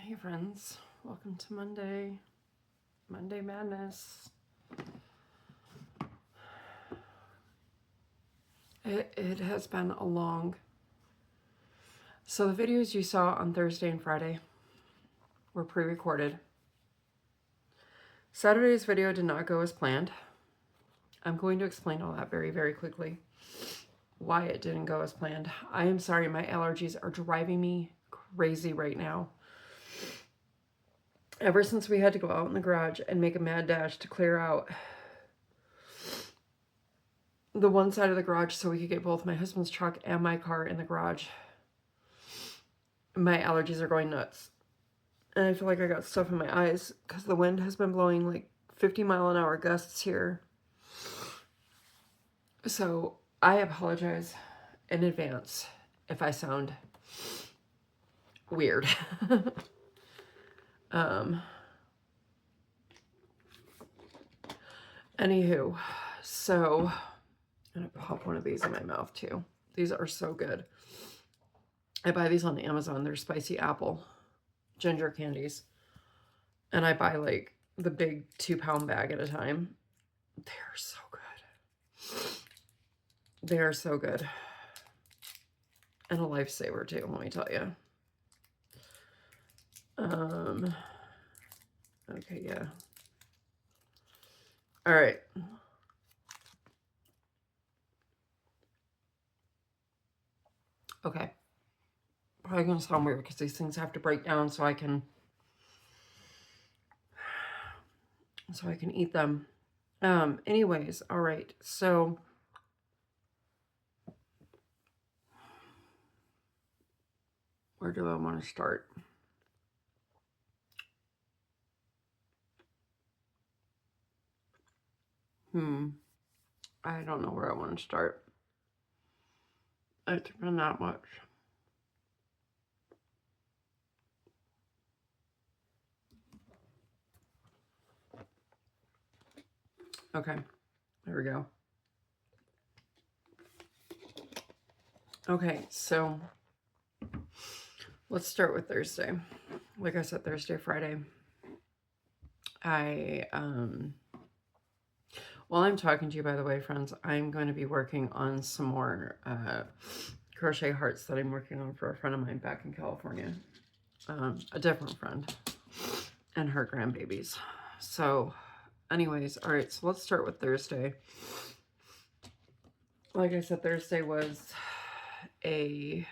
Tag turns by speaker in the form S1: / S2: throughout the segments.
S1: Hey friends, welcome to Monday Madness. It has been a long... So the videos you saw on Thursday and Friday were pre-recorded. Saturday's video did not go as planned. I'm going to explain all that very, very quickly. Why it didn't go as planned. I am sorry, my allergies are driving me crazy right now. Ever since we had to go out in the garage and make a mad dash to clear out the one side of the garage so we could get both my husband's truck and my car in the garage, my allergies are going nuts. And I feel like I got stuff in my eyes because the wind has been blowing like 50-mile-an-hour gusts here. So I apologize in advance if I sound weird. Anywho, so I'm gonna pop one of these in my mouth too. These are so good. I buy these on Amazon. They're spicy apple ginger candies. And I buy like the big 2-pound bag at a time. They are so good. They are so good. And a lifesaver too, let me tell you. Okay, yeah. All right. Okay. Probably gonna sound weird because these things have to break down so I can eat them. Anyways, all right. So where do I want to start? I don't know where I want to start. It's been that much. Okay, there we go. Okay, so let's start with Thursday. Like I said, Thursday, Friday. While I'm talking to you, by the way, friends, I'm going to be working on some more crochet hearts that I'm working on for a friend of mine back in California. A different friend and her grandbabies. So anyways, all right, so let's start with Thursday. Like I said, Thursday was a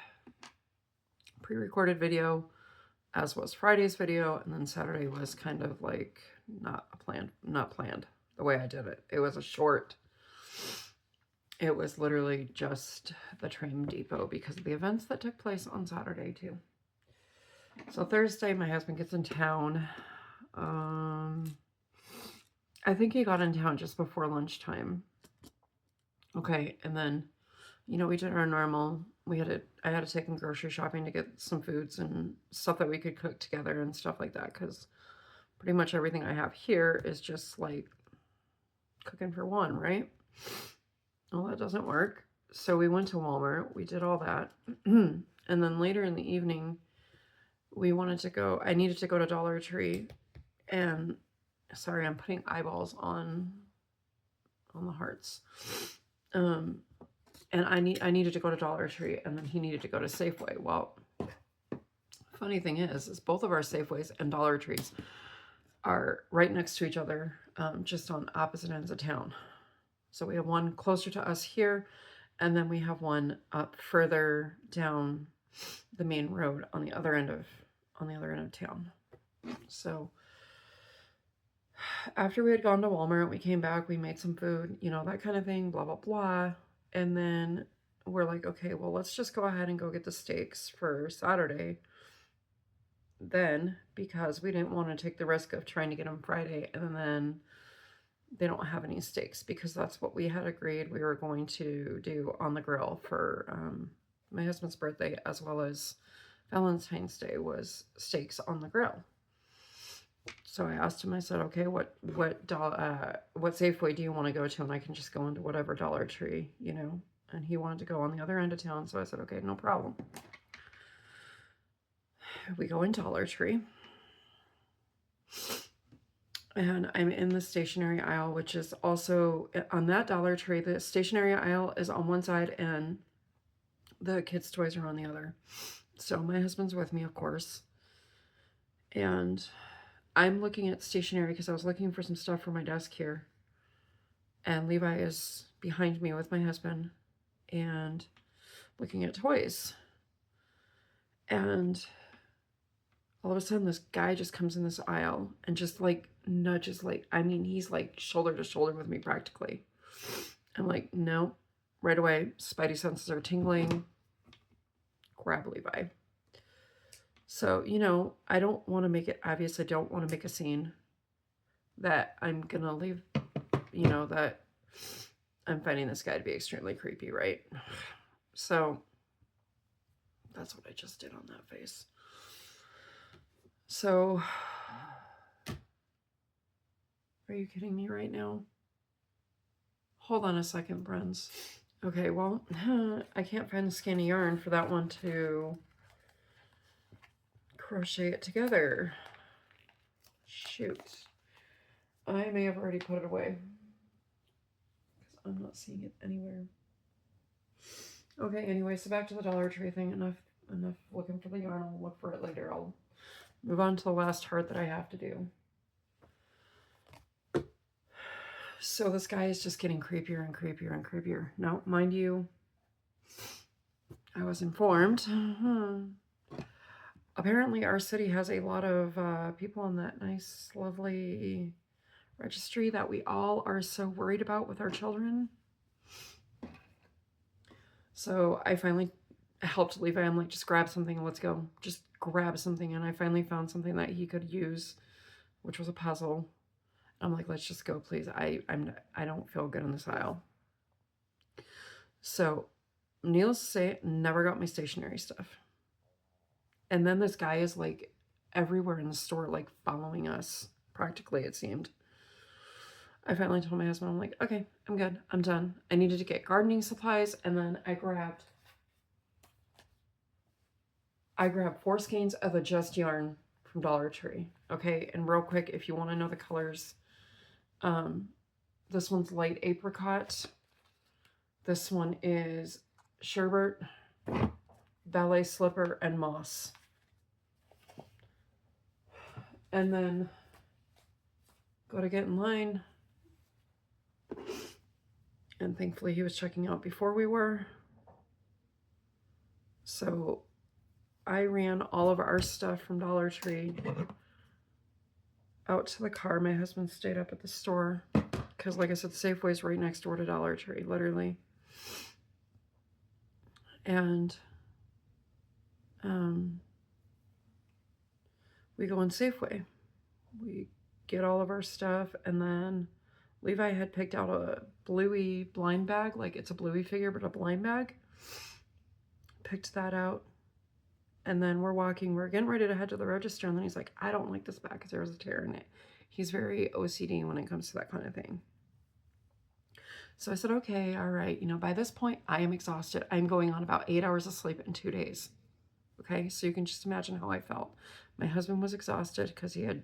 S1: pre-recorded video, as was Friday's video, and then Saturday was kind of like not planned the way I did it. It was a short. It was literally just the trim depot because of the events that took place on Saturday too. So Thursday, my husband gets in town. I think he got in town just before lunchtime. Okay, and then, you know, we did our normal. I had to take him grocery shopping to get some foods and stuff that we could cook together and stuff like that, because pretty much everything I have here is just like cooking for one, right? Well, that doesn't work. So we went to Walmart. We did all that. And then later in the evening, I needed to go to Dollar Tree. And sorry, I'm putting eyeballs on the hearts. And I needed to go to Dollar Tree, and then he needed to go to Safeway. Well, funny thing is both of our Safeways and Dollar Trees are right next to each other, just on opposite ends of town. So we have one closer to us here, and then we have one up further down the main road on the other end of town. So after we had gone to Walmart, we came back, we made some food, you know, that kind of thing, blah, blah, blah. And then we're like, okay, well, let's just go ahead and go get the steaks for Saturday. Then, because we didn't want to take the risk of trying to get them Friday and then they don't have any steaks, because that's what we had agreed we were going to do on the grill for my husband's birthday, as well as Valentine's Day, was steaks on the grill. So I asked him, I said, okay, what Safeway do you want to go to? And I can just go into whatever Dollar Tree, you know. And he wanted to go on the other end of town. So I said, okay, no problem. We go in Dollar Tree. And I'm in the stationery aisle, which is also on that Dollar Tree. The stationery aisle is on one side and the kids' toys are on the other. So my husband's with me, of course. And I'm looking at stationery because I was looking for some stuff for my desk here. And Levi is behind me with my husband and looking at toys. And all of a sudden, this guy just comes in this aisle and just like nudges, like, I mean, he's like shoulder to shoulder with me practically. I'm like, no, right away, spidey senses are tingling. Grab Levi. So, you know, I don't want to make it obvious. I don't want to make a scene that I'm going to leave, you know, that I'm finding this guy to be extremely creepy, right? So that's what I just did on that face. So, are you kidding me right now? Hold on a second, friends. Okay, well, I can't find the skein of yarn for that one to crochet it together. Shoot. I may have already put it away because I'm not seeing it anywhere. Okay, anyway, so back to the Dollar Tree thing. Enough looking for the yarn. I'll look for it later. I'll move on to the last heart that I have to do. So this guy is just getting creepier and creepier and creepier. Now, mind you, I was informed. Apparently, our city has a lot of people on that nice, lovely registry that we all are so worried about with our children. So I finally helped Levi. I'm like, just grab something and let's go. Just grab something. And I finally found something that he could use, which was a puzzle. I'm like, let's just go, please. I don't feel good in this aisle. So, needless to say, never got my stationery stuff. And then this guy is like everywhere in the store, like following us, practically, it seemed. I finally told my husband, I'm like, okay, I'm good. I'm done. I needed to get gardening supplies, and then I grabbed 4 skeins of Adjust yarn from Dollar Tree. Okay, and real quick, if you want to know the colors, this one's light apricot. This one is sherbet, ballet slipper, and moss. And then go to get in line. And thankfully he was checking out before we were. So I ran all of our stuff from Dollar Tree out to the car. My husband stayed up at the store because, like I said, Safeway's right next door to Dollar Tree, literally. And we go in Safeway. We get all of our stuff, and then Levi had picked out a Bluey blind bag, like it's a Bluey figure, but a blind bag. Picked that out. And then we're getting ready to head to the register, and then he's like, I don't like this bag because there was a tear in it. He's very OCD when it comes to that kind of thing. So I said, okay, all right. You know, by this point, I am exhausted. I'm going on about 8 hours of sleep in 2 days. Okay, so you can just imagine how I felt. My husband was exhausted because he had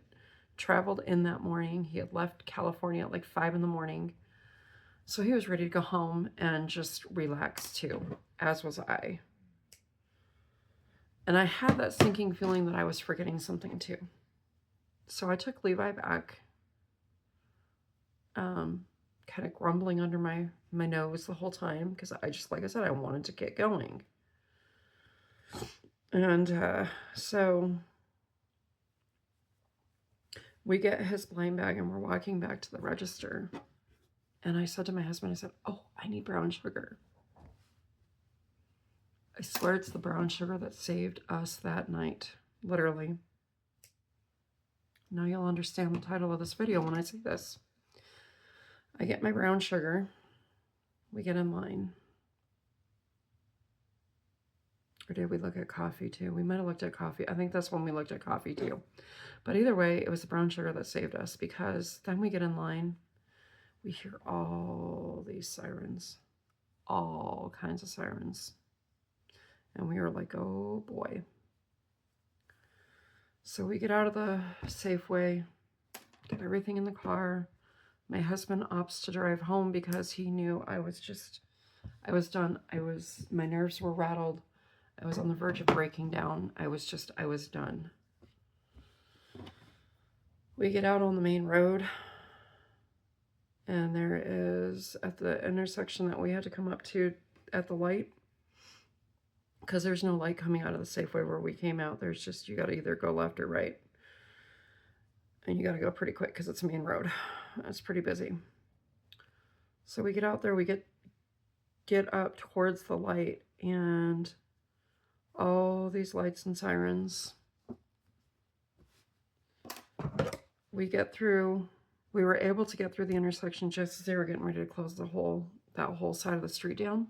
S1: traveled in that morning. He had left California at like 5 in the morning. So he was ready to go home and just relax too, as was I. And I had that sinking feeling that I was forgetting something too. So I took Levi back, kind of grumbling under my nose the whole time because I just, like I said, I wanted to get going. And so we get his blind bag and we're walking back to the register. And I said to my husband, I said, oh, I need brown sugar. I swear it's the brown sugar that saved us that night, literally. Now you'll understand the title of this video when I say this. I get my brown sugar. We get in line. Or did we look at coffee too? We might have looked at coffee. I think that's when we looked at coffee too. But either way, it was the brown sugar that saved us, because then we get in line. We hear all these sirens. All kinds of sirens. And we were like, oh boy. So we get out of the Safeway, get everything in the car. My husband opts to drive home because he knew I was done. My nerves were rattled. I was on the verge of breaking down. I was done. We get out on the main road, and there is, at the intersection that we had to come up to at the light, because there's no light coming out of the Safeway where we came out. There's just, you got to either go left or right. And you got to go pretty quick because it's a main road. It's pretty busy. So we get out there, we get up towards the light, and all these lights and sirens. We were able to get through the intersection just as they were getting ready to close that whole side of the street down.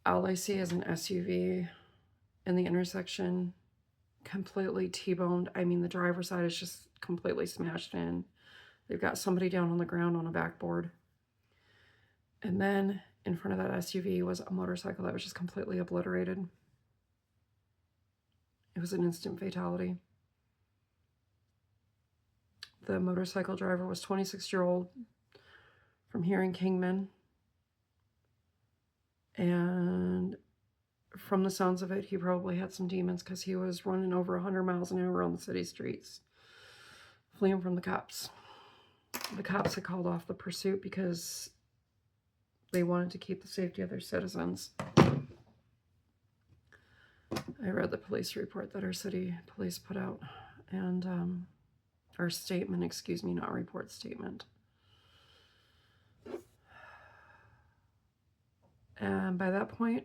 S1: All I see is an SUV in the intersection, completely T-boned. I mean, the driver's side is just completely smashed in. They've got somebody down on the ground on a backboard. And then in front of that SUV was a motorcycle that was just completely obliterated. It was an instant fatality. The motorcycle driver was 26-year-old from here in Kingman. And from the sounds of it, he probably had some demons because he was running over 100 miles an hour on the city streets, fleeing from the cops. The cops had called off the pursuit because they wanted to keep the safety of their citizens. I read the police report that our city police put out, and our statement, excuse me, not report, statement. And by that point,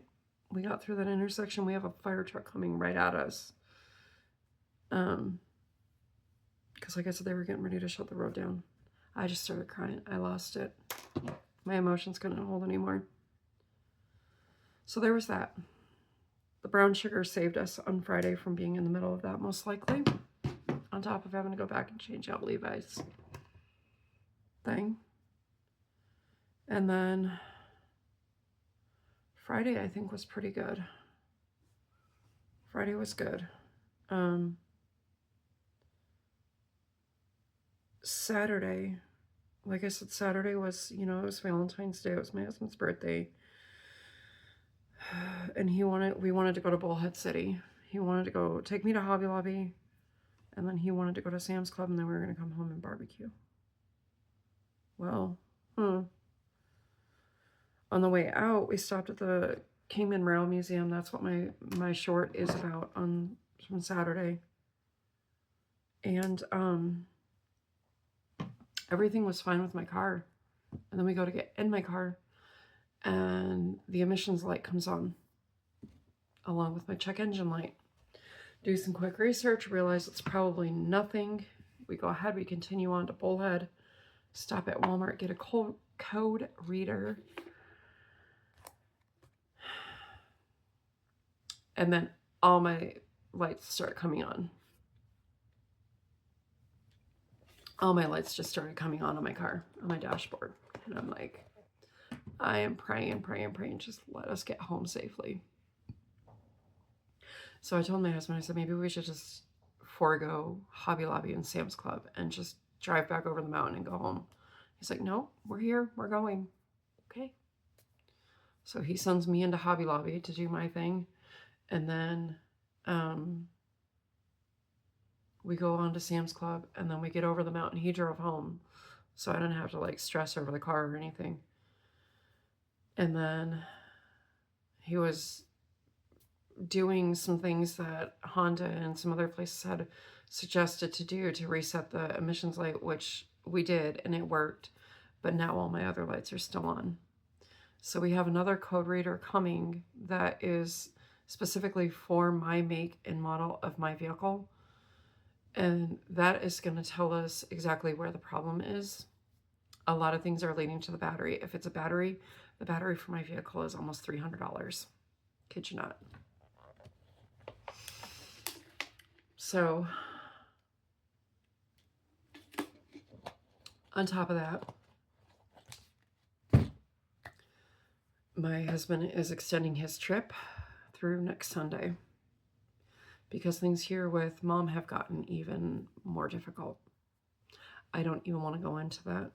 S1: we got through that intersection. We have a fire truck coming right at us. Because like I said, they were getting ready to shut the road down. I just started crying. I lost it. My emotions couldn't hold anymore. So there was that. The brown sugar saved us on Friday from being in the middle of that, most likely. On top of having to go back and change out Levi's thing. And then Friday, I think, was pretty good. Friday was good. Saturday, like I said, Saturday was, it was Valentine's Day. It was my husband's birthday. And we wanted to go to Bullhead City. He wanted to go take me to Hobby Lobby. And then he wanted to go to Sam's Club, and then we were going to come home and barbecue. Well, on the way out, we stopped at the Kingman Rail Museum. That's what my short is about from Saturday. And everything was fine with my car. And then we go to get in my car, and the emissions light comes on, along with my check engine light. Do some quick research, realize it's probably nothing. We go ahead, we continue on to Bullhead, stop at Walmart, get a code reader. And then all my lights start coming on. All my lights just started coming on my car, on my dashboard. And I'm like, I am praying, just let us get home safely. So I told my husband, I said, maybe we should just forego Hobby Lobby and Sam's Club and just drive back over the mountain and go home. He's like, no, we're here, we're going. Okay. So he sends me into Hobby Lobby to do my thing. And then we go on to Sam's Club, and then we get over the mountain. He drove home, so I didn't have to like stress over the car or anything. And then he was doing some things that Honda and some other places had suggested to do to reset the emissions light, which we did, and it worked. But now all my other lights are still on. So we have another code reader coming that is specifically for my make and model of my vehicle. And that is going to tell us exactly where the problem is. A lot of things are leading to the battery. If it's a battery, the battery for my vehicle is almost $300. Kid you not. So, on top of that, my husband is extending his trip through next Sunday. because things here with mom have gotten even more difficult. I don't even want to go into that.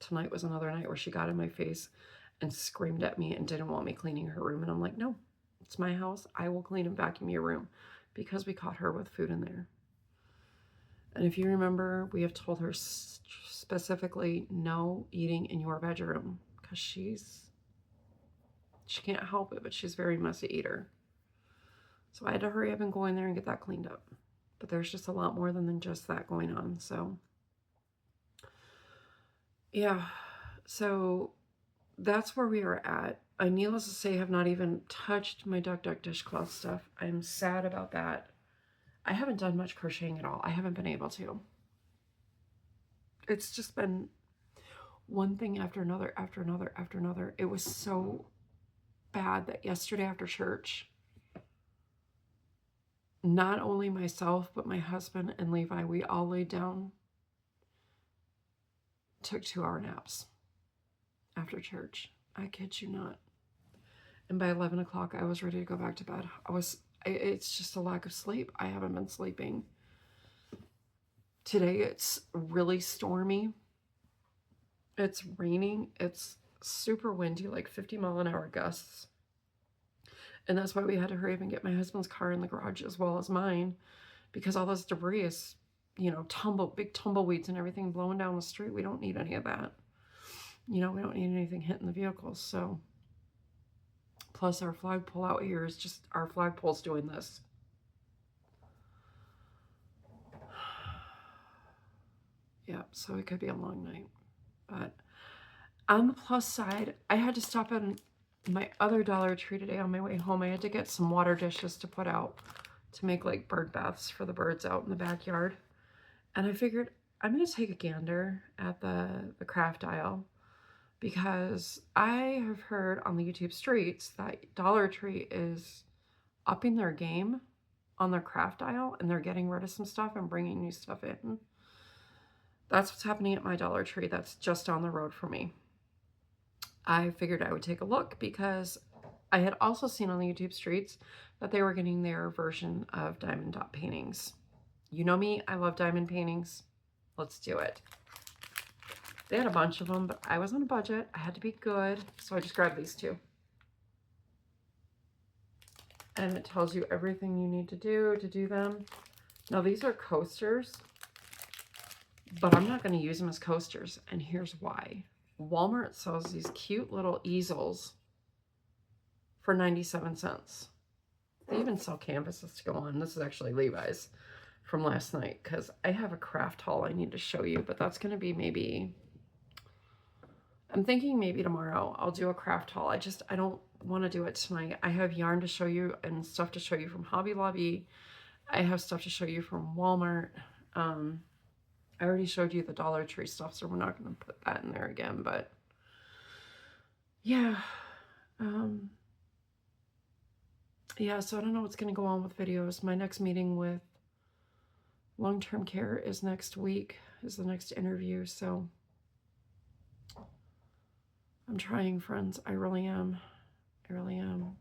S1: Tonight was another night where she got in my face and screamed at me and didn't want me cleaning her room. And I'm like, no, it's my house. I will clean and vacuum your room, because we caught her with food in there. And if you remember, we have told her specifically no eating in your bedroom, because she can't help it, but she's a very messy eater. So I had to hurry up and go in there and get that cleaned up. But there's just a lot more than just that going on. So yeah, so that's where we are at. I, needless to say, have not even touched my Duck Duck dishcloth stuff. I'm sad about that. I haven't done much crocheting at all. I haven't been able to. It's just been one thing after another, after another, after another. It was so bad that yesterday after church, not only myself, but my husband and Levi, we all laid down, took 2-hour naps after church. I kid you not. And by 11 o'clock, I was ready to go back to bed. It's just a lack of sleep. I haven't been sleeping. Today, it's really stormy. It's raining. It's super windy, like 50-mile-an-hour gusts. And that's why we had to hurry up and get my husband's car in the garage as well as mine, because all this debris is, you know, big tumbleweeds and everything blowing down the street. We don't need any of that. You know, we don't need anything hitting the vehicles. So, plus our flagpole out here is just, our flagpole's doing this. Yeah, so it could be a long night. But on the plus side, I had to stop at my other Dollar Tree today on my way home. I had to get some water dishes to put out to make like bird baths for the birds out in the backyard. And I figured I'm going to take a gander at the craft aisle, because I have heard on the YouTube streets that Dollar Tree is upping their game on their craft aisle, and they're getting rid of some stuff and bringing new stuff in. That's what's happening at my Dollar Tree that's just down the road from me. I figured I would take a look, because I had also seen on the YouTube streets that they were getting their version of diamond dot paintings. You know me, I love diamond paintings. Let's do it. They had a bunch of them, but I was on a budget. I had to be good, so I just grabbed these two. And it tells you everything you need to do them. Now, these are coasters, but I'm not going to use them as coasters, and here's why. Walmart sells these cute little easels for 97 cents. They even sell canvases to go on. This is actually Levi's from last night, because I have a craft haul I need to show you, but that's going to be maybe, I'm thinking maybe tomorrow I'll do a craft haul. I don't want to do it tonight. I have yarn to show you and stuff to show you from Hobby Lobby. I have stuff to show you from Walmart. I already showed you the Dollar Tree stuff, so we're not going to put that in there again, but yeah. Yeah, so I don't know what's going to go on with videos. My next meeting with long-term care is next week, is the next interview, so I'm trying, friends. I really am. I really am.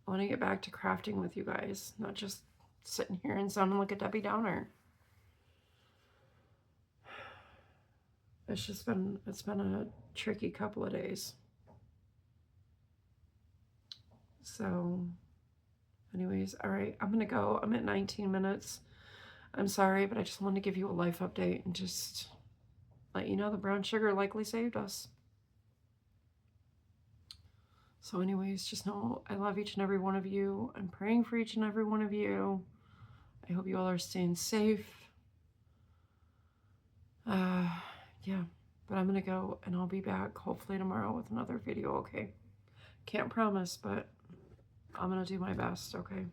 S1: I want to get back to crafting with you guys, not just sitting here and sounding like a Debbie Downer. It's been a tricky couple of days. So anyways, all right, I'm gonna go. I'm at 19 minutes. I'm sorry, but I just wanted to give you a life update and just let you know the brown sugar likely saved us. So anyways, just know I love each and every one of you. I'm praying for each and every one of you. I hope you all are staying safe. Yeah, but I'm gonna go, and I'll be back hopefully tomorrow with another video, okay? Can't promise, but I'm gonna do my best, okay?